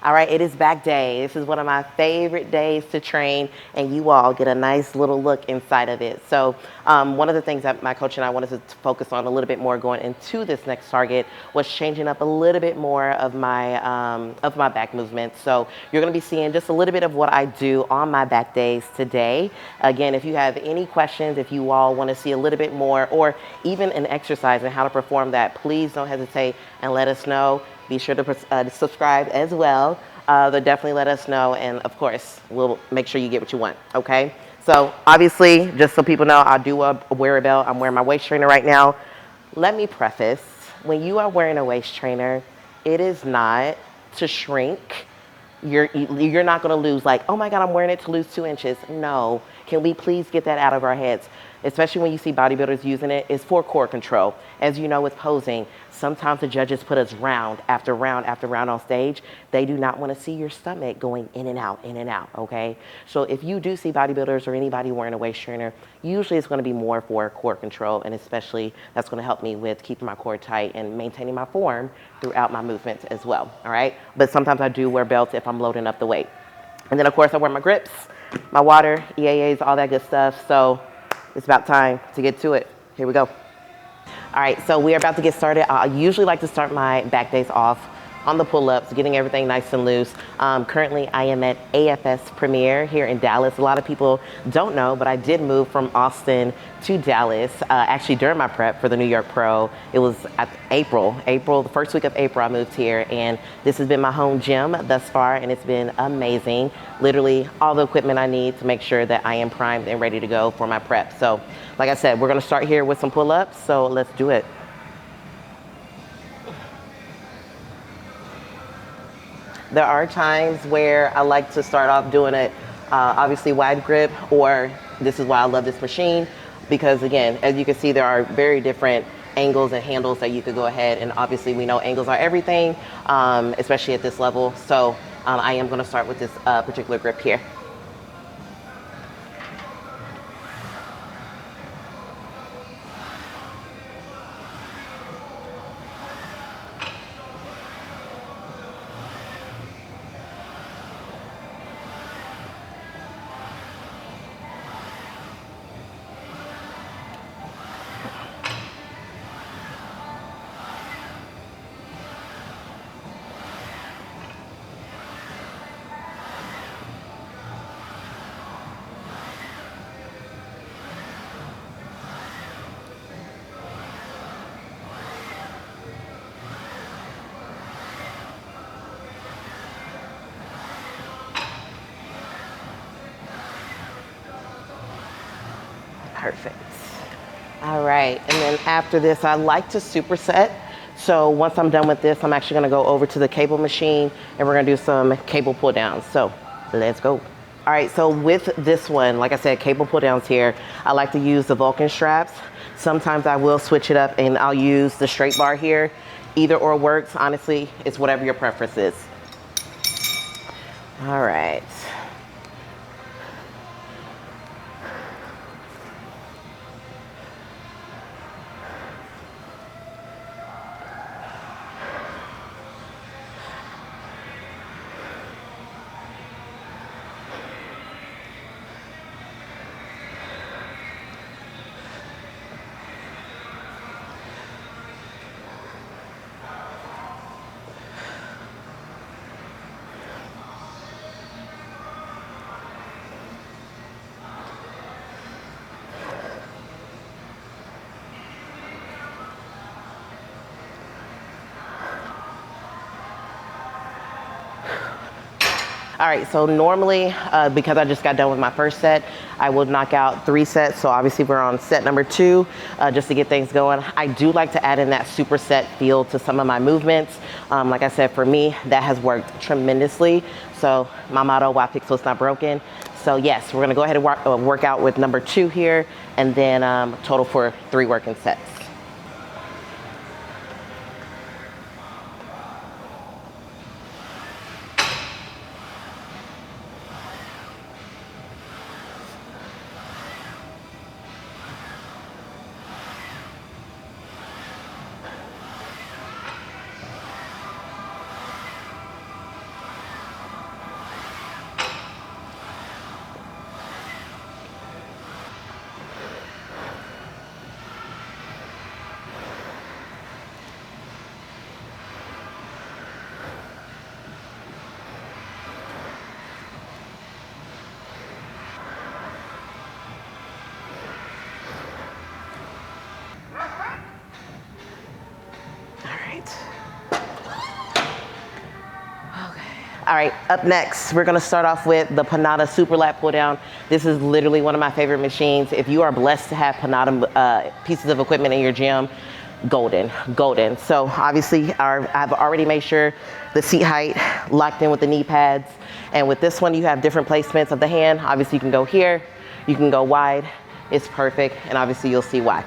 All right, it is back day. This is one of my favorite days to train, and you all get a nice little look inside of it. So one of the things that my coach and I wanted to focus on a little bit more going into this next target was changing up a little bit more of my back movements. So you're going to be seeing just a little bit of what I do on my back days today. Again, if you have any questions, if you all want to see a little bit more or even an exercise and how to perform that, please don't hesitate and let us know. Be sure to subscribe as well. They'll definitely let us know. And of course, we'll make sure you get what you want. Okay. So obviously, just so people know, I do wear a belt. I'm wearing my waist trainer right now. Let me preface, when you are wearing a waist trainer, it is not to shrink. You're not going to lose like, oh my God, I'm wearing it to lose 2 inches. No. Can we please get that out of our heads? Especially when you see bodybuilders using it, it's for core control. As you know, with posing, sometimes the judges put us round after round after round on stage. They do not want to see your stomach going in and out, okay? So if you do see bodybuilders or anybody wearing a waist trainer, usually it's going to be more for core control, and especially that's going to help me with keeping my core tight and maintaining my form throughout my movements as well, all right? But sometimes I do wear belts if I'm loading up the weight. And then, of course, I wear my grips, my water, EAAs, all that good stuff. So it's about time to get to it. Here we go. All right, so we are about to get started. I usually like to start my back days off on the pull-ups, getting everything nice and loose. Currently, I am at AFS Premier here in Dallas. A lot of people don't know, but I did move from Austin to Dallas, actually during my prep for the New York Pro. It was at April, the first week of April, I moved here, and this has been my home gym thus far, and it's been amazing. Literally all the equipment I need to make sure that I am primed and ready to go for my prep. So, like I said, we're gonna start here with some pull-ups, so let's do it. There are times where I like to start off doing it obviously wide grip, or this is why I love this machine, because again, as you can see, there are very different angles and handles that you could go ahead, and obviously we know angles are everything, especially at this level. So I am going to start with this particular grip here. Perfect. All right, and then after this, I like to superset. So once I'm done with this, I'm actually gonna go over to the cable machine and we're gonna do some cable pull downs. So let's go. All right, so with this one, like I said, cable pull downs here, I like to use the Vulcan straps. Sometimes I will switch it up and I'll use the straight bar here. Either or works, honestly, it's whatever your preference is. All right. All right, so normally, because I just got done with my first set, I will knock out 3 sets. So obviously we're on set number 2, just to get things going. I do like to add in that superset feel to some of my movements. Like I said, for me, that has worked tremendously. So my motto, why pixel's not broken. So yes, we're gonna go ahead and work out with number 2 here, and then total for 3 working sets. All right, up next, we're gonna start off with the Panada Super Lat Pull Down. This is literally one of my favorite machines. If you are blessed to have Panada pieces of equipment in your gym, golden, golden. So obviously I've already made sure the seat height locked in with the knee pads. And with this one, you have different placements of the hand. Obviously you can go here, you can go wide. It's perfect, and obviously you'll see why.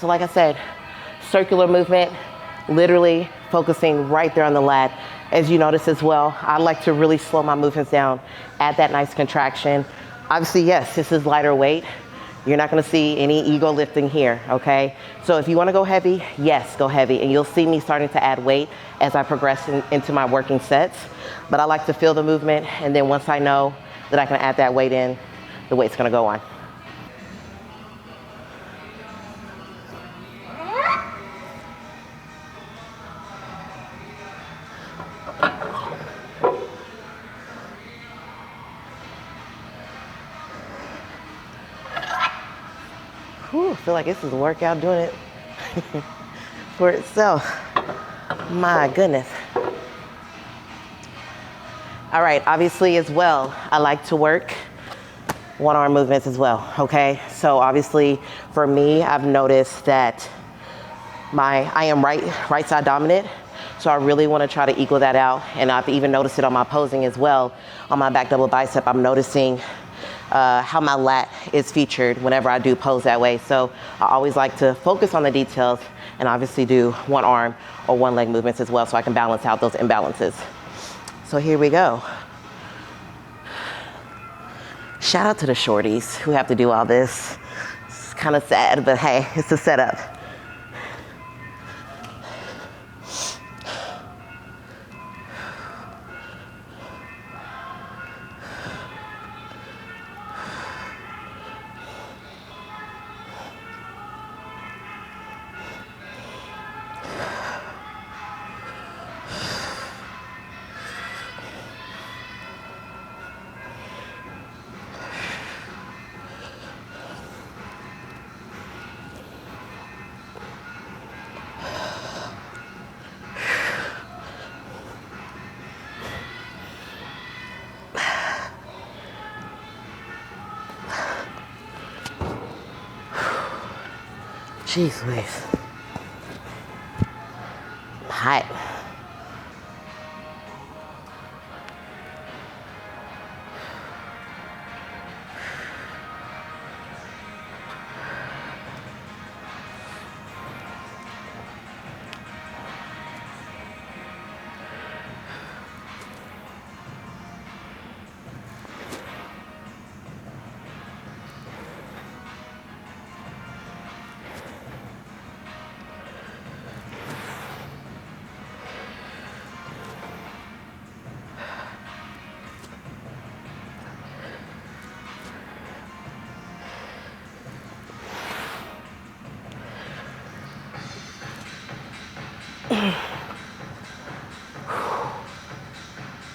So like I said, circular movement, literally focusing right there on the lat. As you notice as well, I like to really slow my movements down, add that nice contraction. Obviously, yes, this is lighter weight. You're not gonna see any ego lifting here, okay? So if you wanna go heavy, yes, go heavy. And you'll see me starting to add weight as I progress into my working sets. But I like to feel the movement, and then once I know that I can add that weight in, the weight's gonna go on. Whew, I feel like this is a workout doing it for itself. My goodness. All right, obviously as well, I like to work one arm movements as well, okay? So obviously for me, I've noticed that I am right side dominant. So I really wanna try to equal that out. And I've even noticed it on my posing as well. On my back double bicep, I'm noticing how my lat is featured whenever I do pose that way. So I always like to focus on the details and obviously do one arm or one leg movements as well so I can balance out those imbalances. So here we go. Shout out to the shorties who have to do all this. It's kind of sad, but hey, it's a setup. Jeez Louise. Hot.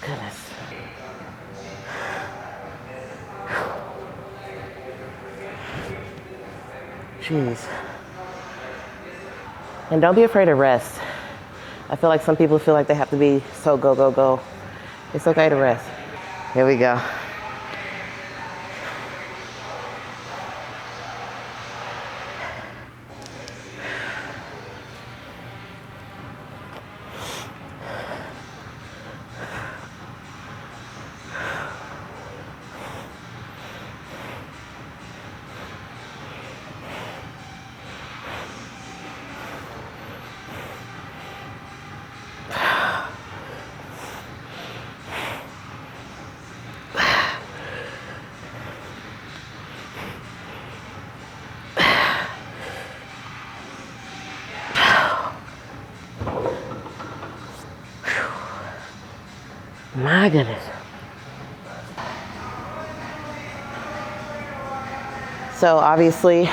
Goodness. Jeez. And don't be afraid to rest. I feel like some people feel like they have to be so go, go, go. It's okay to rest. Here we go. My goodness. So obviously,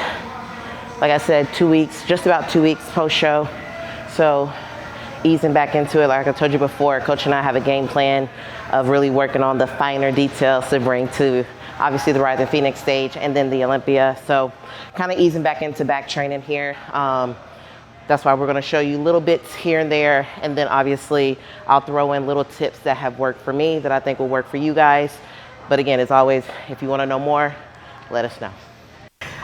like I said, 2 weeks, just about 2 weeks post-show. So easing back into it, like I told you before, Coach and I have a game plan of really working on the finer details to bring to obviously the Rising Phoenix stage and then the Olympia. So kind of easing back into back training here. That's why we're going to show you little bits here and there. And then obviously I'll throw in little tips that have worked for me that I think will work for you guys. But again, as always, if you want to know more, let us know.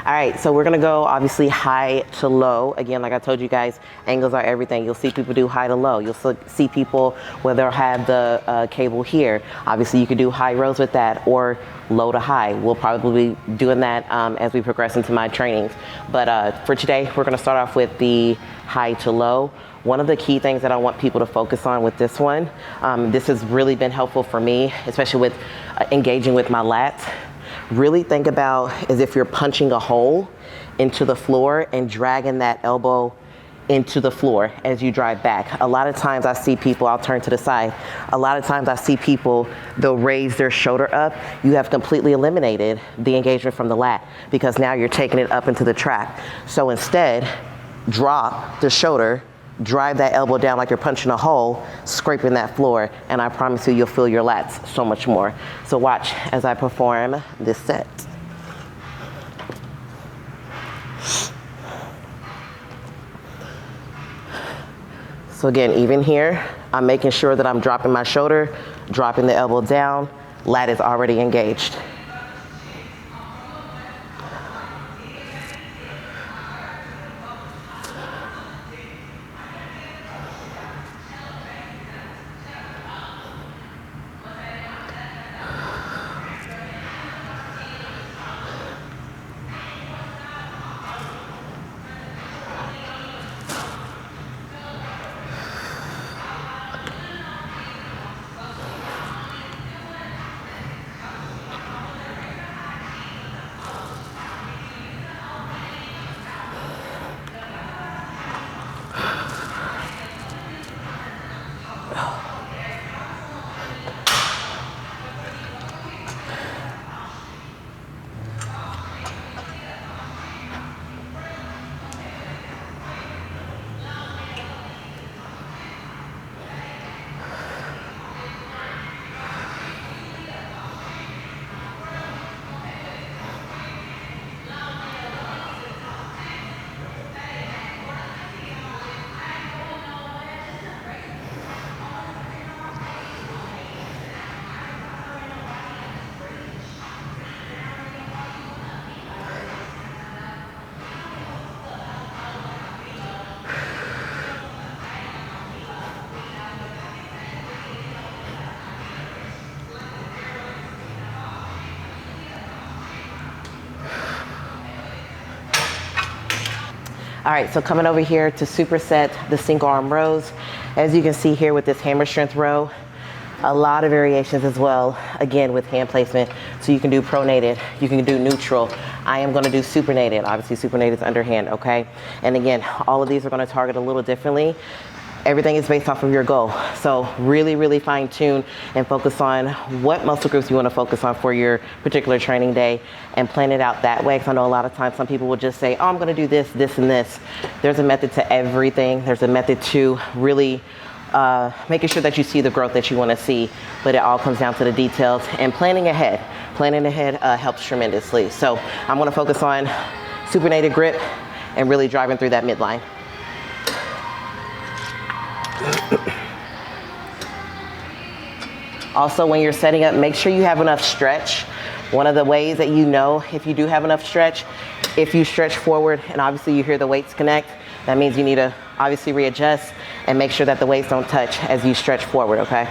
All right, so we're gonna go obviously high to low. Again, like I told you guys, angles are everything. You'll see people do high to low. You'll see people where they'll have the cable here. Obviously, you could do high rows with that or low to high. We'll probably be doing that as we progress into my trainings. But for today, we're gonna start off with the high to low. One of the key things that I want people to focus on with this one, this has really been helpful for me, especially with engaging with my lats. Really think about as if you're punching a hole into the floor and dragging that elbow into the floor as you drive back. A lot of times I see people, I'll turn to the side. A lot of times I see people, they'll raise their shoulder up. You have completely eliminated the engagement from the lat because now you're taking it up into the track. So instead, drop the shoulder, drive that elbow down like you're punching a hole, scraping that floor, and I promise you, you'll feel your lats so much more. So watch as I perform this set. So again, even here, I'm making sure that I'm dropping my shoulder, dropping the elbow down, lat is already engaged. All right, so coming over here to superset the single arm rows. As you can see here with this hammer strength row, a lot of variations as well, again with hand placement. So you can do pronated, you can do neutral. I am gonna do supernated. Obviously supernated is underhand, okay? And again, all of these are gonna target a little differently. Everything is based off of your goal. So really, really fine tune and focus on what muscle groups you want to focus on for your particular training day and plan it out that way. Because I know a lot of times some people will just say, oh, I'm going to do this, this, and this. There's a method to everything. There's a method to really making sure that you see the growth that you want to see, but it all comes down to the details and planning ahead. Planning ahead helps tremendously. So I'm going to focus on supinated grip and really driving through that midline. Also, when you're setting up, make sure you have enough stretch. One of the ways that you know if you do have enough stretch, if you stretch forward and obviously you hear the weights connect, that means you need to obviously readjust and make sure that the weights don't touch as you stretch forward, okay?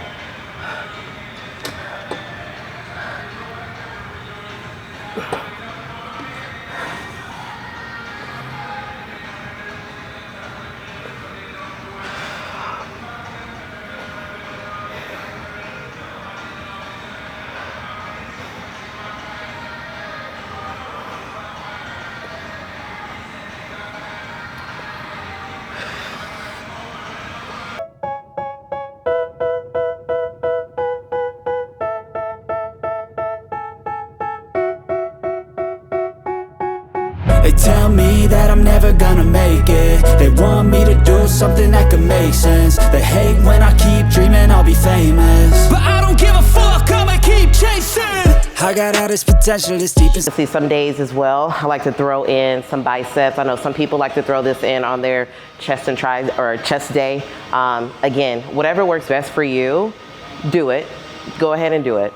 that I'm never gonna make it. They want me to do something that could make sense. They hate when I keep dreaming I'll be famous, but I don't give a fuck, I'ma keep chasing. I got all this potential, it's deep in. See, some days as well, I like to throw in some biceps. I know some people like to throw this in on their chest and tries or chest day. Again, whatever works best for you, do it. Go ahead and do it.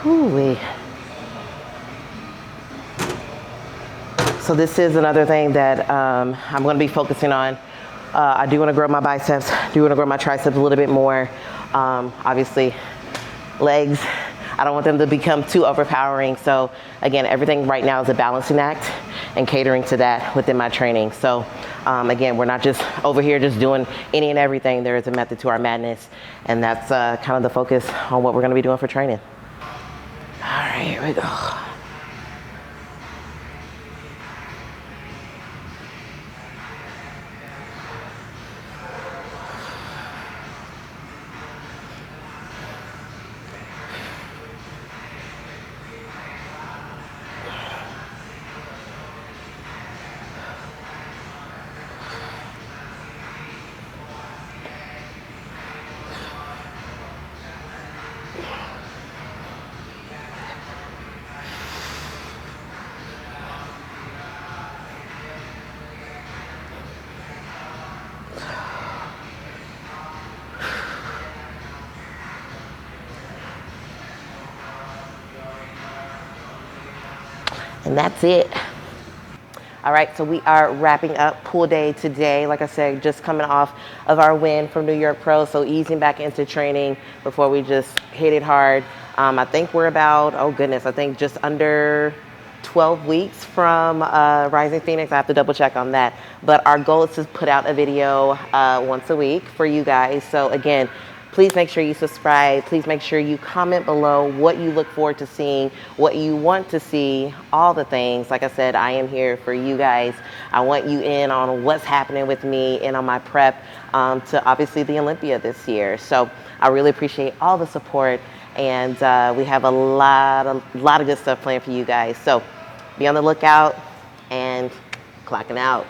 Ooh-wee. So this is another thing that I'm going to be focusing on. I do want to grow my biceps, do want to grow my triceps a little bit more. Obviously, legs, I don't want them to become too overpowering. So again, everything right now is a balancing act and catering to that within my training. So again, we're not just over here just doing any and everything. There is a method to our madness, and that's kind of the focus on what we're going to be doing for training. All right, here we go. And that's it. All right, so we are wrapping up pool day today. Like I said, just coming off of our win from New York Pro, so easing back into training before we just hit it hard. I think we're about, oh goodness, I think just under 12 weeks from Rising Phoenix. I have to double check on that. But our goal is to put out a video once a week for you guys. So again, please make sure you subscribe. Please make sure you comment below what you look forward to seeing, what you want to see, all the things. Like I said, I am here for you guys. I want you in on what's happening with me and on my prep to obviously the Olympia this year. So I really appreciate all the support, and we have a lot of good stuff planned for you guys. So be on the lookout and clocking out.